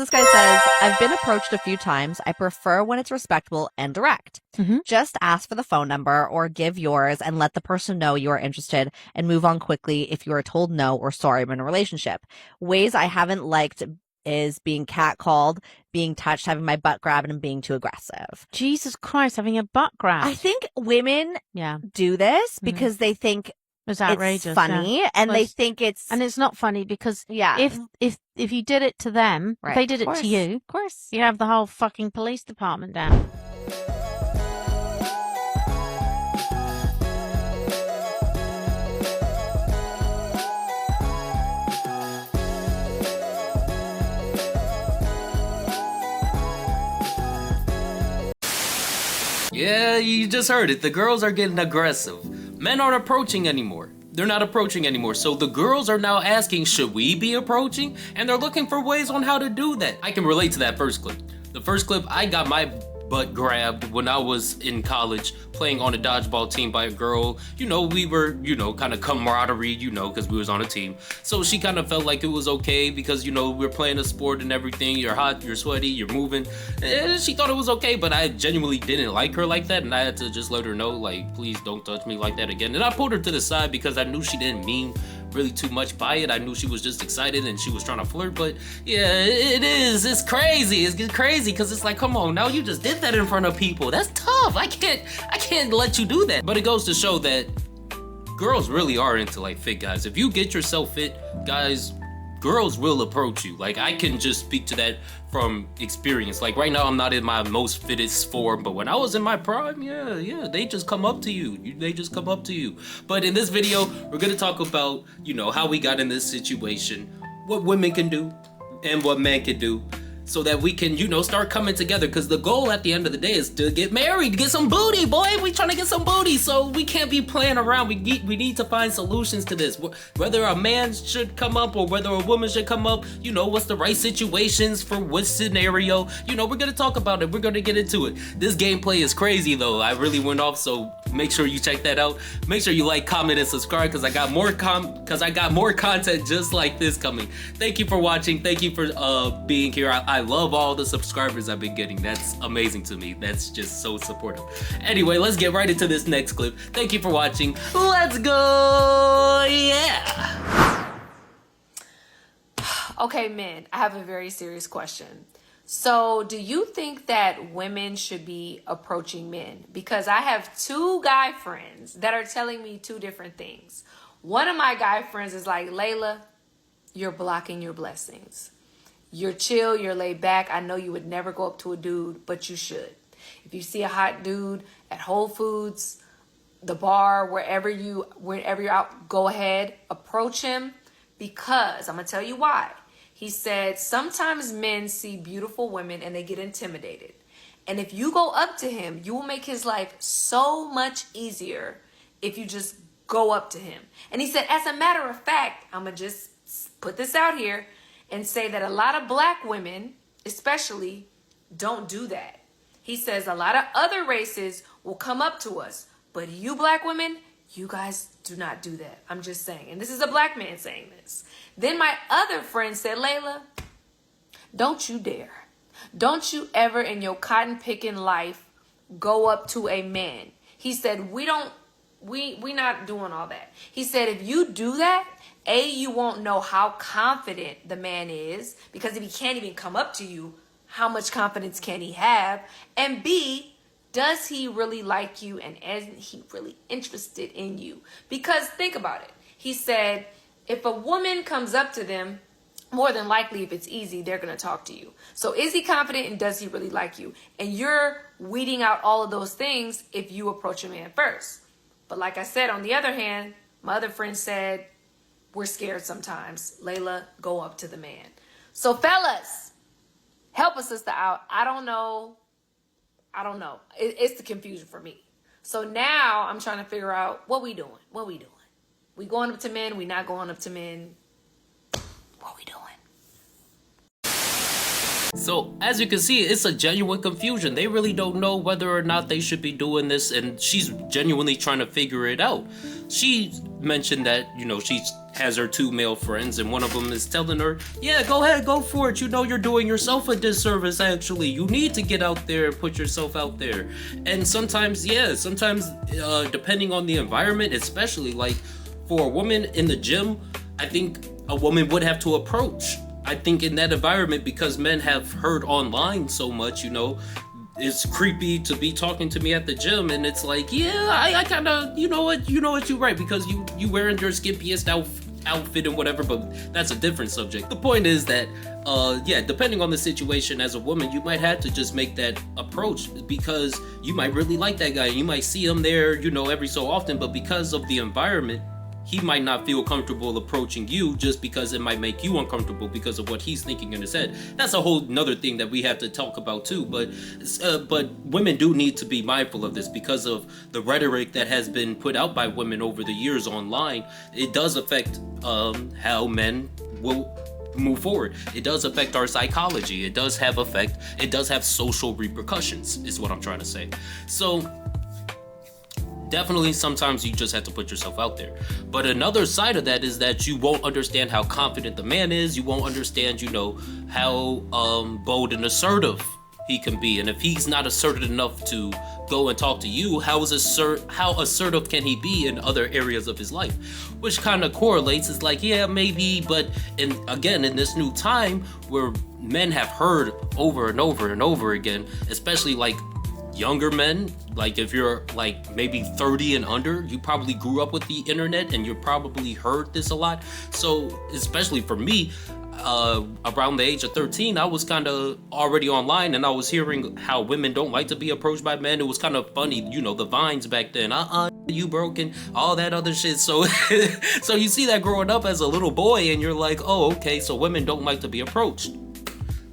This guy says, I've been approached a few times. I prefer when it's respectable and direct. Just ask for the phone number or give yours and let the person know you are interested and move on quickly if you are told no or sorry I'm in a relationship. Ways I haven't liked is being catcalled, being touched, having my butt grabbed, and being too aggressive. Jesus Christ, having a butt grab. I think women do this because they think it's outrageous, it's funny, and they think it's... And it's not funny because if you did it to them, if they did it to you, of course, you have the whole fucking police department down. Yeah, you just heard it. The girls are getting aggressive. Men aren't approaching anymore. They're not approaching anymore. So the girls are now asking, should we be approaching? And they're looking for ways on how to do that. I can relate to that first clip. The first clip, I got my butt grabbed when I was in college playing on a dodgeball team by a girl. You know, we were, kind of camaraderie, because we was on a team. So she kind of felt like it was okay because, we're playing a sport and everything. You're hot, you're sweaty, you're moving. And she thought it was okay, but I genuinely didn't like her like that. And I had to just let her know, like, please don't touch me like that again. And I pulled her to the side because I knew she didn't mean really too much by it. I knew she was just excited and she was trying to flirt, but yeah, it is. It's crazy. It's crazy because it's like, come on, now you just did that in front of people. That's tough. I can't let you do that. But it goes to show that girls really are into like fit guys. If you get yourself fit, guys, girls will approach you. Like, I can just speak to that from experience. Like, right now I'm not in my most fittest form, but when I was in my prime, yeah, they just come up to you. They just come up to you. But in this video, we're gonna talk about, how we got in this situation, what women can do and what men can do, so that we can, start coming together. Because the goal at the end of the day is to get married, get some booty, boy. We trying to get some booty, so we can't be playing around. We need to find solutions to this. Whether a man should come up or whether a woman should come up, what's the right situations for what scenario. We're gonna talk about it. We're gonna get into it. This gameplay is crazy though. I really went off, so make sure you check that out. Make sure you like, comment, and subscribe because I got more content just like this coming. Thank you for watching. Thank you for being here. I love all the subscribers I've been getting. That's amazing to me. That's just so supportive. Anyway, let's get right into this next clip. Thank you for watching. Let's go. Yeah. Okay, men, I have a very serious question. So do you think that women should be approaching men? Because I have two guy friends that are telling me two different things. One of my guy friends is like, Layla, you're blocking your blessings. You're chill, you're laid back. I know you would never go up to a dude, but you should. If you see a hot dude at Whole Foods, the bar, wherever you're out, go ahead, approach him, because I'm going to tell you why. He said, sometimes men see beautiful women and they get intimidated. And if you go up to him, you will make his life so much easier if you just go up to him. And he said, as a matter of fact, I'm going to just put this out here and say that a lot of black women, especially, don't do that. He says a lot of other races will come up to us, but you black women, you guys do not do that. I'm just saying. And this is a black man saying this. Then my other friend said, Layla, don't you dare. Don't you ever in your cotton picking life go up to a man. He said, we not doing all that. He said, if you do that, A, you won't know how confident the man is, because if he can't even come up to you, how much confidence can he have? And B, does he really like you, and isn't he really interested in you? Because think about it. He said, if a woman comes up to them, more than likely, if it's easy, they're going to talk to you. So is he confident, and does he really like you? And you're weeding out all of those things if you approach a man first. But like I said, on the other hand, my other friend said, we're scared sometimes. Layla, go up to the man. So fellas, help a sister out. I don't know. It's the confusion for me. So now I'm trying to figure out what we doing. We going up to men? We not going up to men? What we doing? So, as you can see, it's a genuine confusion. They really don't know whether or not they should be doing this, and she's genuinely trying to figure it out. She mentioned that, she's has her 2 male friends, and one of them is telling her, yeah, go ahead, go for it. You know, you're doing yourself a disservice, actually. You need to get out there and put yourself out there. And sometimes, depending on the environment, especially like for a woman in the gym, I think a woman would have to approach. I think in that environment, because men have heard online so much, you know, it's creepy to be talking to me at the gym, and it's like, yeah, I kind of, you know what, you're right, because you wearing your skimpiest outfit and whatever, but that's a different subject. The point is that, depending on the situation as a woman, you might have to just make that approach, because you might really like that guy, you might see him there, you know, every so often, but because of the environment, he might not feel comfortable approaching you, just because it might make you uncomfortable because of what he's thinking in his head. That's a whole nother thing that we have to talk about too. But women do need to be mindful of this, because of the rhetoric that has been put out by women over the years online. It does affect how men will move forward. It does affect our psychology. It does have social repercussions, is what I'm trying to say. So definitely sometimes you just have to put yourself out there. But another side of that is that you won't understand how confident the man is. You won't understand, you know, how bold and assertive he can be. And if he's not assertive enough to go and talk to you, how assertive can he be in other areas of his life? Which kind of correlates. It's like, yeah, maybe, but in this new time where men have heard over and over and over again, especially like younger men, like if you're like maybe 30 and under, you probably grew up with the internet and you probably heard this a lot. So especially for me, around the age of 13, I was kind of already online, and I was hearing how women don't like to be approached by men. It was kind of funny, you know, the vines back then, you broken, all that other shit. So so you see that growing up as a little boy, and you're like, oh, okay, so women don't like to be approached.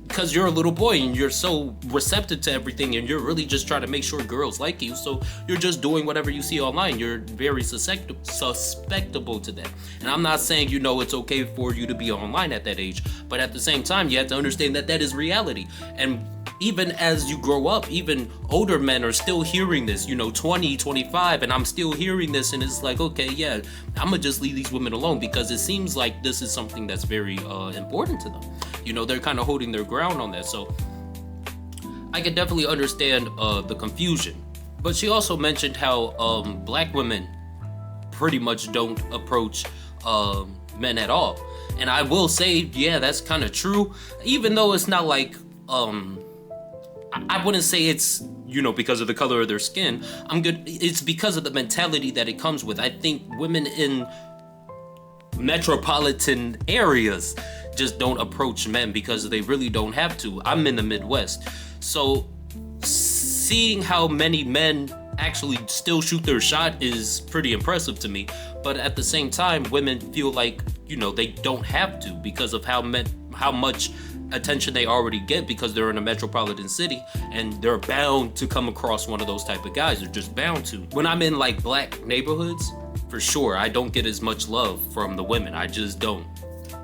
Because you're a little boy and you're so receptive to everything, and you're really just trying to make sure girls like you, so you're just doing whatever you see online. You're very susceptible to that. And I'm not saying, you know, it's okay for you to be online at that age, but at the same time, you have to understand that that is reality. And even as you grow up, even older men are still hearing this, you know, 20, 25, and I'm still hearing this, and it's like, okay, yeah, I'm gonna just leave these women alone, because it seems like this is something that's very important to them. You know, they're kind of holding their ground on that. So I can definitely understand the confusion. But she also mentioned how black women pretty much don't approach men at all. And I will say, yeah, that's kind of true. Even though it's not like, I wouldn't say it's, you know, because of the color of their skin. It's because of the mentality that it comes with. I think women in metropolitan areas just don't approach men because they really don't have to. I'm in the Midwest, so seeing how many men actually still shoot their shot is pretty impressive to me. But at the same time, women feel like, you know, they don't have to, because of how much attention they already get, because they're in a metropolitan city and they're bound to come across one of those type of guys. They're just bound to. When I'm in like black neighborhoods, for sure, I don't get as much love from the women. I just don't.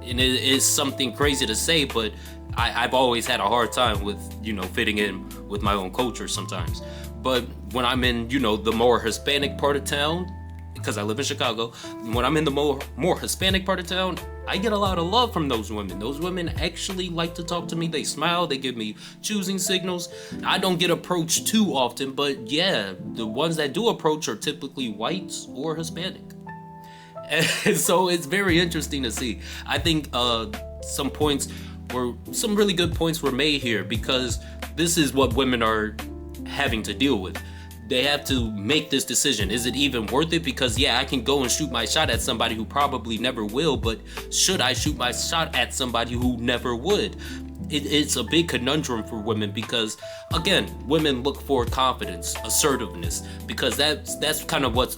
And it is something crazy to say, but I've always had a hard time with, you know, fitting in with my own culture sometimes. But when I'm in, you know, the more Hispanic part of town, because I live in Chicago, when I'm in the more Hispanic part of town, I get a lot of love from those women. Those women actually like to talk to me. They smile. They give me choosing signals. I don't get approached too often, but yeah, the ones that do approach are typically whites or Hispanic. And so it's very interesting to see. I think some really good points were made here, because this is what women are having to deal with. They have to make this decision. Is it even worth it? Because yeah, I can go and shoot my shot at somebody who probably never will, but should I shoot my shot at somebody who never would? It's a big conundrum for women, because again, women look for confidence, assertiveness, because that's kind of what's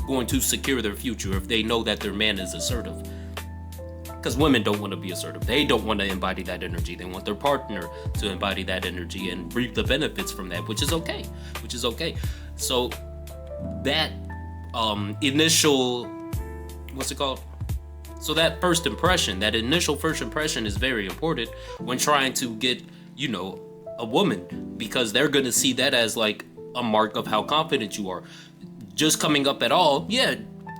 going to secure their future, if they know that their man is assertive. Because women don't want to be assertive. They don't want to embody that energy. They want their partner to embody that energy and reap the benefits from that, which is okay. So that initial, so that initial first impression is very important when trying to get, you know, a woman, because they're going to see that as like a mark of how confident you are. Just coming up at all, yeah,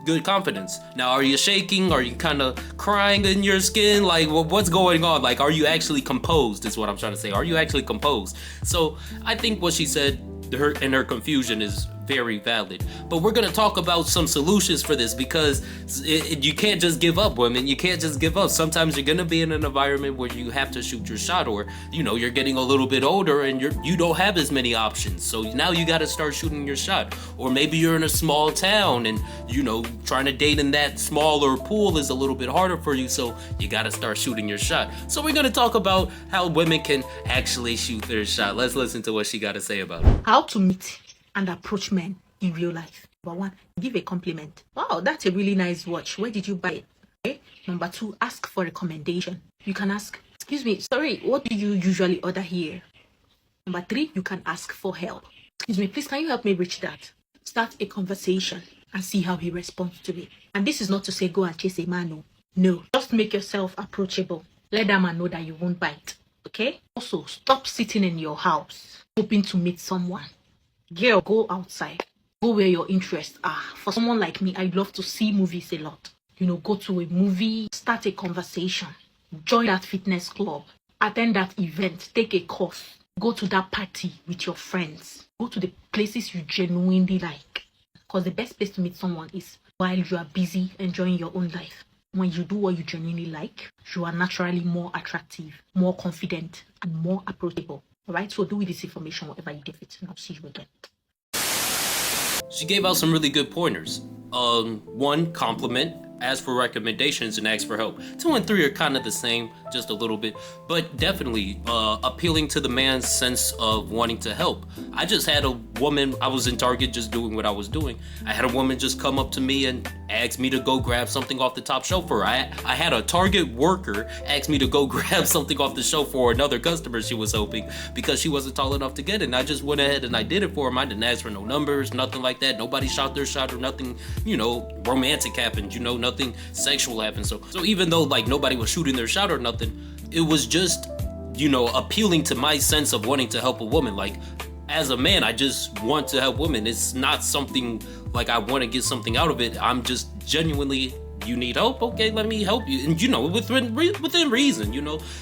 good confidence. Now, are you shaking? Are you kind of crying in your skin? Like, what's going on? Like, are you actually composed is what I'm trying to say. Are you actually composed? So I think what she said, her confusion is very valid. But we're going to talk about some solutions for this, because you can't just give up, women. You can't just give up. Sometimes you're going to be in an environment where you have to shoot your shot, or, you're getting a little bit older and you don't have as many options. So now you got to start shooting your shot. Or maybe you're in a small town and, trying to date in that smaller pool is a little bit harder for you. So you got to start shooting your shot. So we're going to talk about how women can actually shoot their shot. Let's listen to what she got to say about it. How to meet and approach men in real life. Number 1, give a compliment. Wow, that's a really nice watch. Where did you buy it? Okay. Number 2, ask for recommendation. You can ask, excuse me, sorry, what do you usually order here? Number 3, you can ask for help. Excuse me, please, can you help me reach that? Start a conversation and see how he responds to it. And this is not to say go and chase a man. No, just make yourself approachable. Let that man know that you won't bite. Okay? Also, stop sitting in your house hoping to meet someone. Girl, go outside. Go where your interests are. For someone like me, I love to see movies a lot. Go to a movie, start a conversation, join that fitness club, attend that event, take a course, go to that party with your friends, go to the places you genuinely like. Because the best place to meet someone is while you are busy enjoying your own life. When you do what you genuinely like, you are naturally more attractive, more confident, and more approachable. Alright, so do with this information whatever you give it, and I'll see you again. She gave out some really good pointers. 1, compliment, ask for recommendations, and ask for help. 2 and 3 are kind of the same, just a little bit, but definitely appealing to the man's sense of wanting to help. I just had a woman, I was in Target just doing what I was doing. I had a woman just come up to me and ask me to go grab something off the top shelf for her. I had a Target worker ask me to go grab something off the shelf for another customer she was helping because she wasn't tall enough to get it. And I just went ahead and I did it for him. I didn't ask for no numbers, nothing like that. Nobody shot their shot or nothing, romantic happened, nothing sexual happened. So even though like nobody was shooting their shot or nothing, it was just, appealing to my sense of wanting to help a woman. Like, as a man, I just want to help women. It's not something like I want to get something out of it. I'm just genuinely, you need help? Okay, let me help you. And within reason,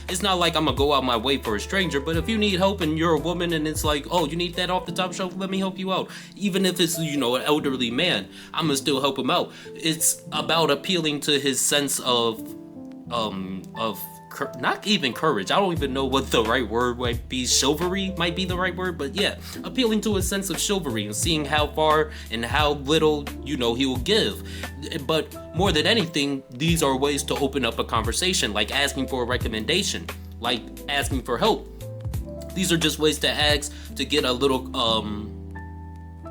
it's not like I'm gonna go out my way for a stranger, but if you need help and you're a woman and it's like, oh, you need that off the top shelf, let me help you out. Even if it's, an elderly man, I'm gonna still help him out. It's about appealing to his sense of not even courage. I don't even know what the right word might be. Chivalry might be the right word, but yeah, appealing to a sense of chivalry and seeing how far and how little, he will give. But more than anything, these are ways to open up a conversation, like asking for a recommendation, like asking for help. These are just ways to ask to get a little,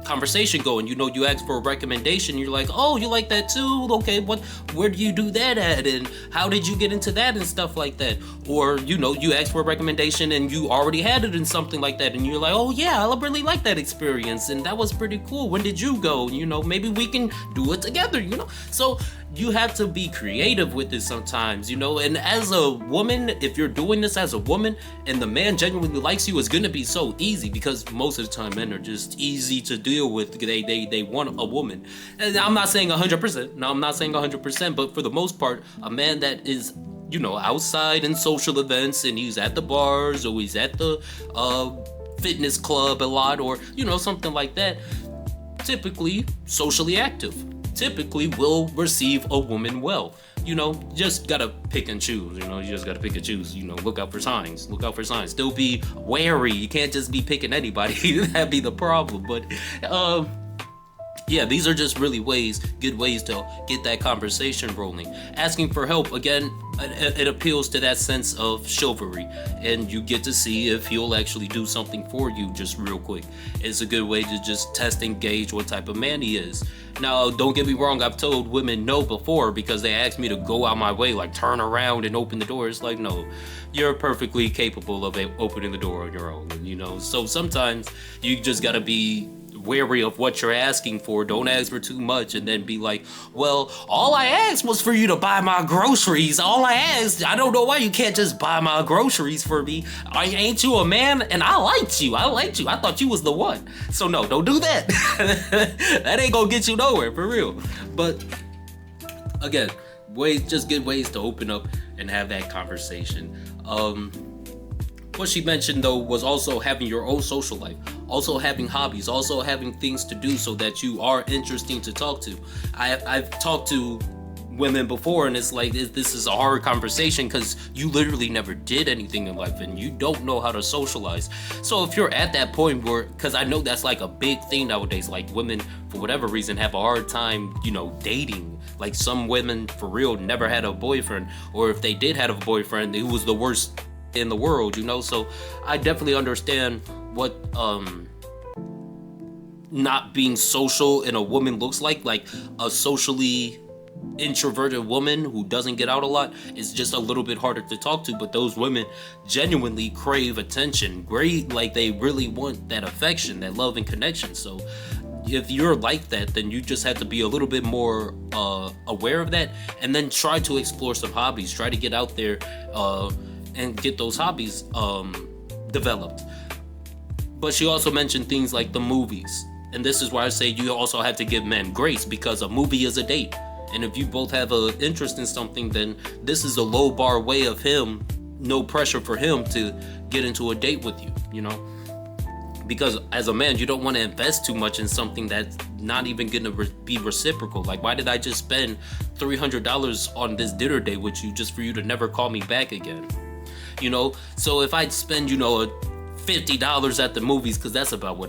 conversation going. You ask for a recommendation, you're like, oh, you like that too? Okay, where do you do that at? And how did you get into that and stuff like that? Or, you ask for a recommendation and you already had it in something like that and you're like, oh yeah, I really like that experience and that was pretty cool. When did you go? Maybe we can do it together, So you have to be creative with this sometimes, and as a woman, if you're doing this as a woman and the man genuinely likes you, it's gonna be so easy because most of the time men are just easy to deal with. They want a woman. And I'm not saying 100%. No, I'm not saying 100%, but for the most part, a man that is outside in social events and he's at the bars or he's at the fitness club a lot or, something like that, typically socially active, typically will receive a woman well. Just gotta pick and choose, you just gotta pick and choose, look out for signs, still be wary. You can't just be picking anybody. That'd be the problem. But, yeah, these are just really good ways to get that conversation rolling. Asking for help, again, it appeals to that sense of chivalry, and you get to see if he'll actually do something for you just real quick. It's a good way to just test and gauge what type of man he is. Now, don't get me wrong, I've told women no before because they asked me to go out my way, like turn around and open the door. It's like, no, you're perfectly capable of opening the door on your own, So sometimes you just gotta be wary of what you're asking for. Don't ask for too much and then be like, well, all I asked was for you to buy my groceries. All I asked, I don't know why you can't just buy my groceries for me. Ain't you a man? And I liked you. I thought you was the one. So no, don't do that. That ain't gonna get you nowhere, for real. But again, just get ways to open up and have that conversation. What she mentioned though was also having your own social life, also having hobbies, also having things to do so that you are interesting to talk to. I've talked to women before and it's like this is a hard conversation because you literally never did anything in life and you don't know how to socialize. So if you're at that point where, because I know that's like a big thing nowadays, like women for whatever reason have a hard time, dating. Like some women for real never had a boyfriend, or if they did have a boyfriend, it was the worst in the world, so I definitely understand what not being social in a woman looks like a socially introverted woman who doesn't get out a lot is just a little bit harder to talk to, but those women genuinely crave attention, they really want that affection, that love and connection. So if you're like that, then you just have to be a little bit more aware of that, and then try to explore some hobbies, try to get out there and get those hobbies developed. But she also mentioned things like the movies. And this is why I say you also have to give men grace, because a movie is a date. And if you both have an interest in something, then this is a low bar way of him, no pressure for him to get into a date with you, Because as a man, you don't want to invest too much in something that's not even going to be reciprocal. Like, why did I just spend $300 on this dinner date with you just for you to never call me back again? So if I'd spend, $50 at the movies, because that's about what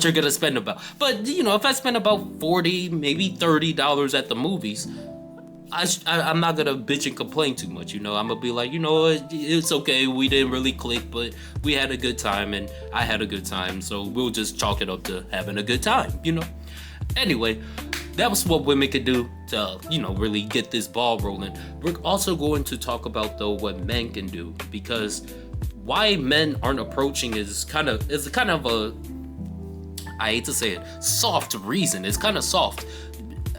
you're gonna spend about. But if I spend about $40, maybe $30 at the movies, I'm not gonna bitch and complain too much. I'm gonna be like, it's okay, we didn't really click, but we had a good time and I had a good time, so we'll just chalk it up to having a good time. Anyway, that was what women could do to, really get this ball rolling. We're also going to talk about, though, what men can do, because why men aren't approaching is kind of a, I hate to say it, soft reason. It's kind of soft.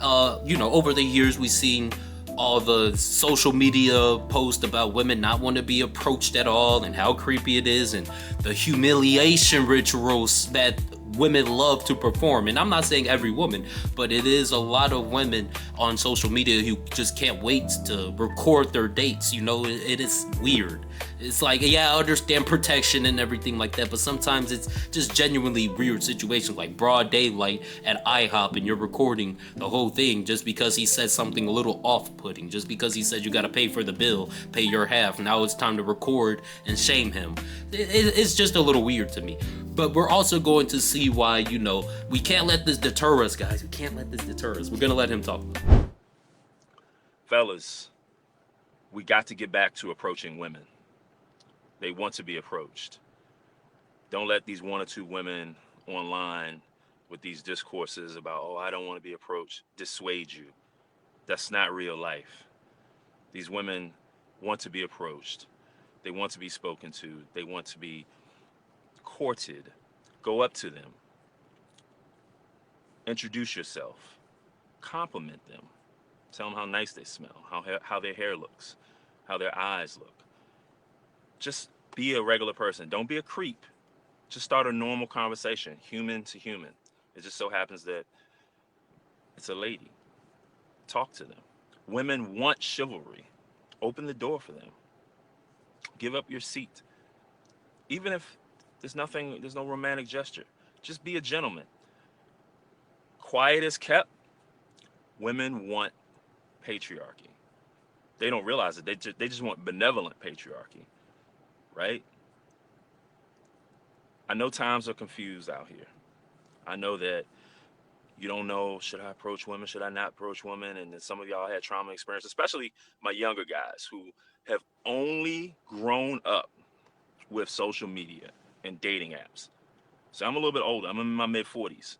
Over the years, we've seen all the social media posts about women not want to be approached at all and how creepy it is, and the humiliation rituals that women love to perform. And I'm not saying every woman, but it is a lot of women on social media who just can't wait to record their dates. It is weird. It's like, yeah, I understand protection and everything like that, but sometimes it's just genuinely weird situations, like broad daylight at IHOP and you're recording the whole thing just because he said something a little off-putting, just because he said you gotta pay for the bill, pay your half, now it's time to record and shame him. It's just a little weird to me. But we're also going to see why, we can't let this deter us, guys. We can't let this deter us. We're gonna let him talk. Fellas, we got to get back to approaching women. They want to be approached. Don't let these one or two women online with these discourses about, oh, I don't want to be approached, dissuade you. That's not real life. These women want to be approached. They want to be spoken to. They want to be courted. Go up to them. Introduce yourself. Compliment them. Tell them how nice they smell, how their hair looks, how their eyes look. Just be a regular person. Don't be a creep. Just start a normal conversation, human to human. It just so happens that it's a lady. Talk to them. Women want chivalry. Open the door for them. Give up your seat. Even if there's no romantic gesture. Just be a gentleman. Quiet as kept. Women want patriarchy. They don't realize it. They just want benevolent patriarchy. Right? I know times are confused out here. I know that you don't know, should I approach women? Should I not approach women? And then some of y'all had trauma experience, especially my younger guys who have only grown up with social media and dating apps. So I'm a little bit older. I'm in my mid-40s.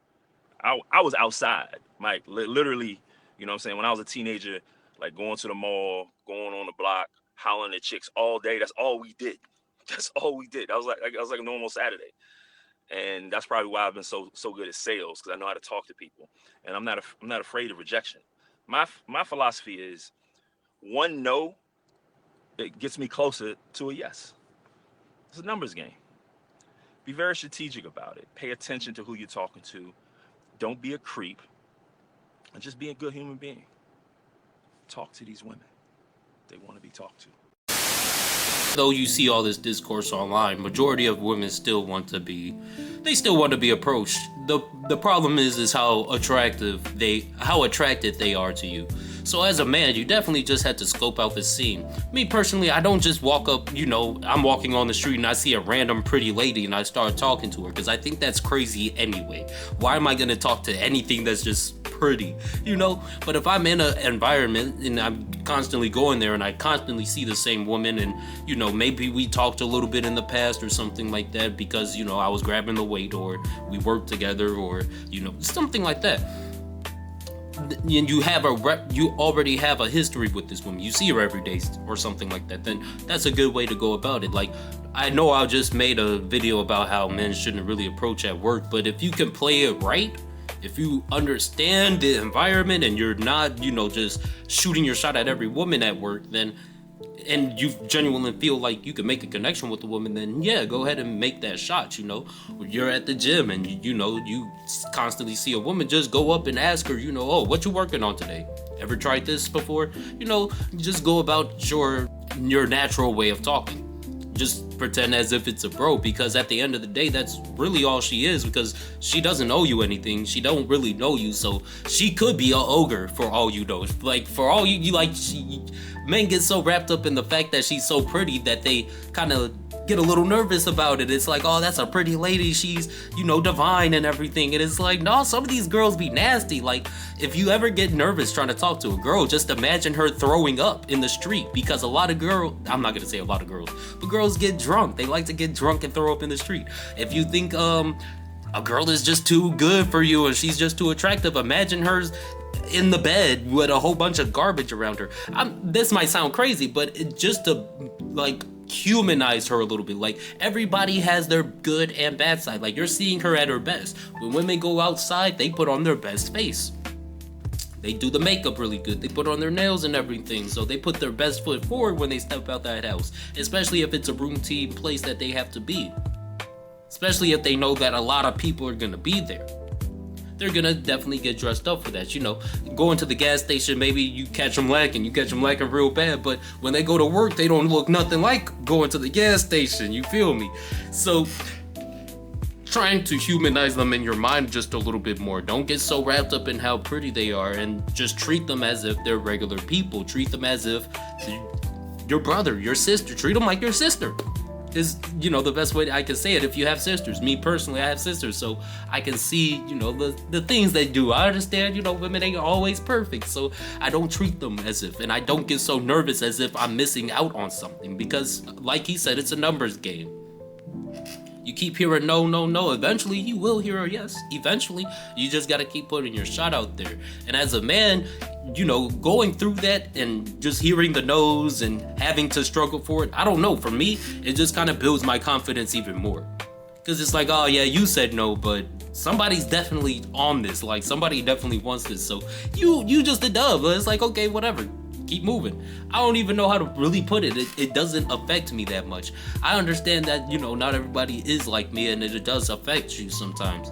I was outside, Mike, literally, you know what I'm saying? When I was a teenager, like going to the mall, going on the block, hollering at chicks all day. That's all we did. That's all we did. I was like a normal Saturday. And that's probably why I've been so good at sales, because I know how to talk to people, and I'm not afraid of rejection. My philosophy is, one no, it gets me closer to a yes. It's a numbers game. Be very strategic about it. Pay attention to who you're talking to. Don't be a creep, and just be a good human being. Talk to these women. They want to be talked to. Though you see all this discourse online, majority of women still want to be approached. The problem is how attracted they are to you. So as a man, you definitely just had to scope out the scene. Me personally, I don't just walk up, I'm walking on the street and I see a random pretty lady and I start talking to her, because I think that's crazy anyway. Why am I gonna talk to anything that's just pretty, But if I'm in an environment and I'm constantly going there and I constantly see the same woman, and maybe we talked a little bit in the past or something like that, because I was grabbing the weight, or we worked together, or something like that, and you already have a history with this woman, you see her every day or something like that, then that's a good way to go about it. Like, I know I just made a video about how men shouldn't really approach at work, but if you can play it right, if you understand the environment and you're not, just shooting your shot at every woman at work, then, and you genuinely feel like you can make a connection with the woman, then yeah, go ahead and make that shot. You're at the gym and you constantly see a woman, just go up and ask her, oh, what you working on today? Ever tried this before? Just go about your natural way of talking. Just pretend as if it's a bro, because at the end of the day, that's really all she is, because she doesn't owe you anything. She don't really know you, so she could be an ogre for all you know. Like, for all men get so wrapped up in the fact that she's so pretty that they kind of get a little nervous about it. It's like, oh, that's a pretty lady, she's, divine and everything. And it's like, no, some of these girls be nasty. Like, if you ever get nervous trying to talk to a girl, just imagine her throwing up in the street, because a lot of girls, I'm not gonna say a lot of girls, but girls get drunk. They like to get drunk and throw up in the street. If you think a girl is just too good for you and she's just too attractive, imagine her in the bed with a whole bunch of garbage around her. This might sound crazy, but just to humanize her a little bit. Like, everybody has their good and bad side. Like, you're seeing her at her best. When women go outside, they put on their best face. They do the makeup really good. They put on their nails and everything. So they put their best foot forward when they step out that house. Especially if it's a routine place that they have to be. Especially if they know that a lot of people are gonna be there. They're gonna definitely get dressed up for that. Going to the gas station, maybe you catch them lacking real bad, but when they go to work, they don't look nothing like going to the gas station, you feel me? So, trying to humanize them in your mind just a little bit more. Don't get so wrapped up in how pretty they are, and just treat them as if they're regular people. Treat them as if your brother, your sister. Treat them like your sister. Is the best way I can say it. If you have sisters, me personally, I have sisters, so I can see the things they do. I understand women ain't always perfect, so I don't treat them as if, and I don't get so nervous as if I'm missing out on something, because like he said, it's a numbers game. You keep hearing no, no, no, eventually you will hear a yes. Eventually, you just gotta keep putting your shot out there. And as a man, going through that and just hearing the no's and having to struggle for it, I don't know, for me, it just kind of builds my confidence even more. Because it's like, oh yeah, you said no, but somebody's definitely on this. Like, somebody definitely wants this. So you just a dub. It's like, okay, whatever. Keep moving. I don't even know how to really put it. It doesn't affect me that much. I understand that, not everybody is like me, and it does affect you sometimes.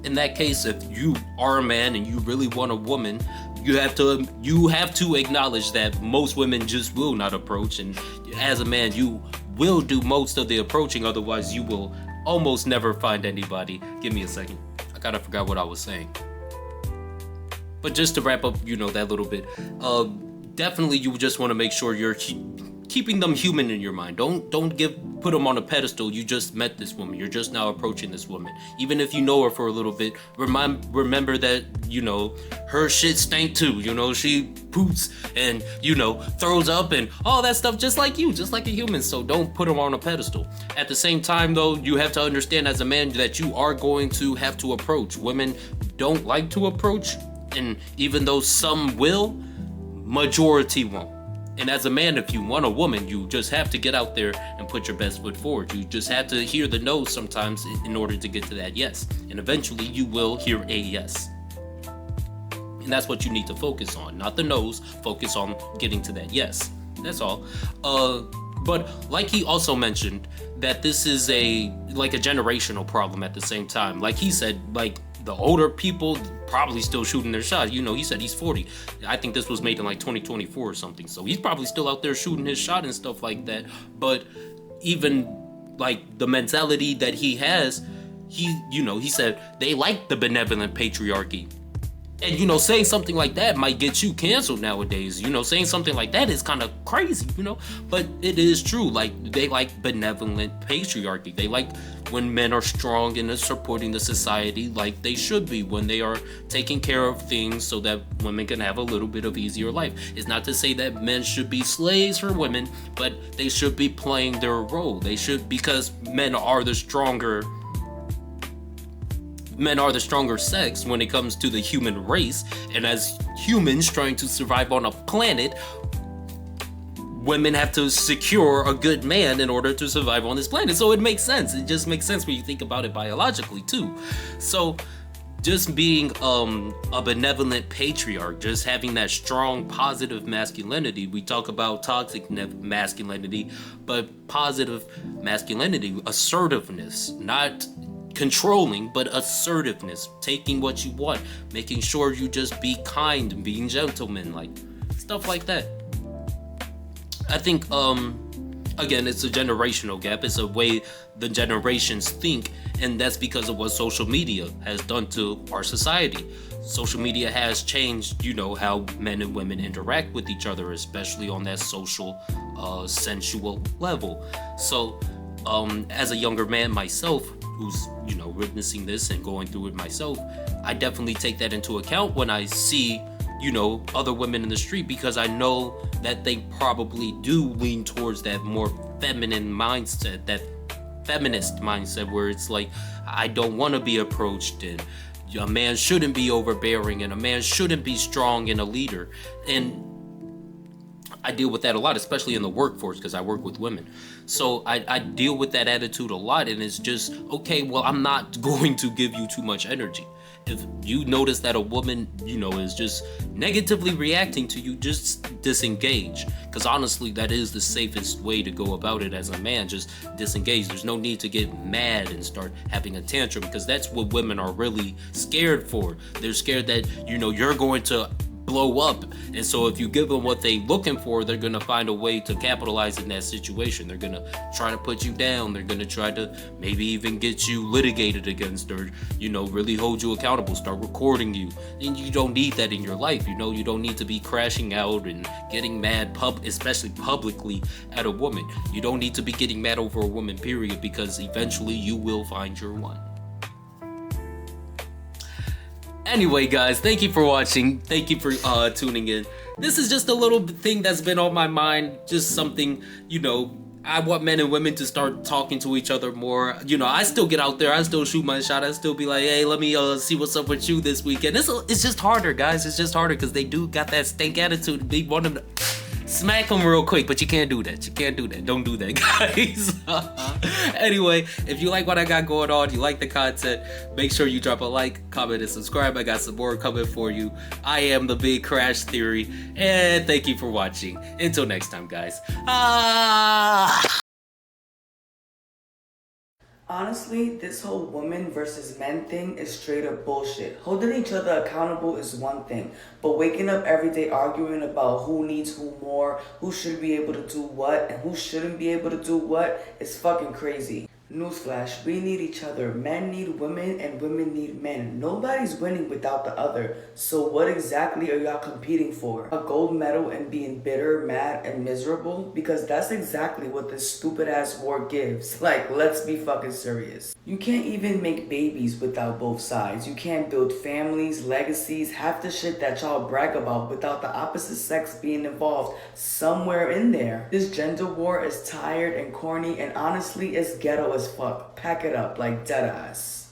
In that case, if you are a man and you really want a woman, you have to acknowledge that most women just will not approach, and as a man, you will do most of the approaching, otherwise you will almost never find anybody. Give me a second. I kind of forgot what I was saying. But just to wrap up, that little bit, definitely you just want to make sure you're keeping them human in your mind. Don't put them on a pedestal. You just met this woman. You're just now approaching this woman. Even if you know her for a little bit, remember that, her shit stank too. She poops and, throws up and all that stuff just like you, just like a human. So don't put them on a pedestal. At the same time, though, you have to understand as a man that you are going to have to approach. Women don't like to approach. And even though some will, majority won't. And as a man, if you want a woman, you just have to get out there and put your best foot forward. You just have to hear the no sometimes in order to get to that yes. And eventually you will hear a yes. And that's what you need to focus on. Not the no's, focus on getting to that yes. That's all. But like he also mentioned, that this is a generational problem at the same time. Like he said, like the older people probably still shooting their shot. You know, he said he's 40. I think this was made in like 2024 or something. So he's probably still out there shooting his shot and stuff like that. But even like the mentality that he has, he said they like the benevolent patriarchy. And, saying something like that might get you canceled nowadays. Saying something like that is kind of crazy, But it is true. Like, they like benevolent patriarchy. They like when men are strong and are supporting the society like they should be, when they are taking care of things so that women can have a little bit of easier life. It's not to say that men should be slaves for women, but they should be playing their role. They should, because men are the stronger sex when it comes to the human race, and as humans trying to survive on a planet, women have to secure a good man in order to survive on this planet. So it makes sense. It just makes sense when you think about it biologically too. So just being a benevolent patriarch, just having that strong positive masculinity. We talk about toxic masculinity, but positive masculinity, assertiveness, not controlling, but assertiveness, taking what you want, making sure you just be kind, being gentleman, like stuff like that. I think again, it's a generational gap. It's a way the generations think, and that's because of what social media has done to our society. Social media has changed, how men and women interact with each other, especially on that social sensual level. So as a younger man myself, who's witnessing this and going through it myself, I definitely take that into account when I see other women in the street, because I know that they probably do lean towards that more feminine mindset, that feminist mindset, where it's like, I don't want to be approached, and a man shouldn't be overbearing, and a man shouldn't be strong and a leader. And I deal with that a lot, especially in the workforce, because I work with women. So I deal with that attitude a lot, and it's just, okay, well, I'm not going to give you too much energy. If you notice that a woman, is just negatively reacting to you, just disengage. Because honestly, that is the safest way to go about it as a man, just disengage. There's no need to get mad and start having a tantrum, because that's what women are really scared for. They're scared that, you're going to blow up, and so if you give them what they're looking for, they're gonna find a way to capitalize in that situation. They're gonna try to put you down. They're gonna try to maybe even get you litigated against, or really hold you accountable, start recording you. And you don't need that in your life. You don't need to be crashing out and getting mad especially publicly at a woman. You don't need to be getting mad over a woman, period, because eventually you will find your one. Anyway, guys, thank you for watching. Thank you for tuning in. This is just a little thing that's been on my mind. Just something, I want men and women to start talking to each other more. I still get out there. I still shoot my shot. I still be like, hey, let me see what's up with you this weekend. It's just harder, guys. It's just harder because they do got that stank attitude. They want them to smack them real quick, but you can't do that. Don't do that, guys. Anyway, if you like what I got going on, you like the content, make sure you drop a like, comment, and subscribe. I got some more coming for you. I am the Big Crash Theory, and thank you for watching. Until next time, guys. Honestly, this whole women versus men thing is straight up bullshit. Holding each other accountable is one thing, but waking up every day arguing about who needs who more, who should be able to do what, and who shouldn't be able to do what is fucking crazy. Newsflash, we need each other. Men need women and women need men. Nobody's winning without the other. So what exactly are y'all competing for? A gold medal and being bitter, mad, and miserable? Because that's exactly what this stupid ass war gives. Like, let's be fucking serious. You can't even make babies without both sides. You can't build families, legacies, half the shit that y'all brag about without the opposite sex being involved somewhere in there. This gender war is tired and corny, and honestly, it's ghetto as fuck. Pack it up like deadass.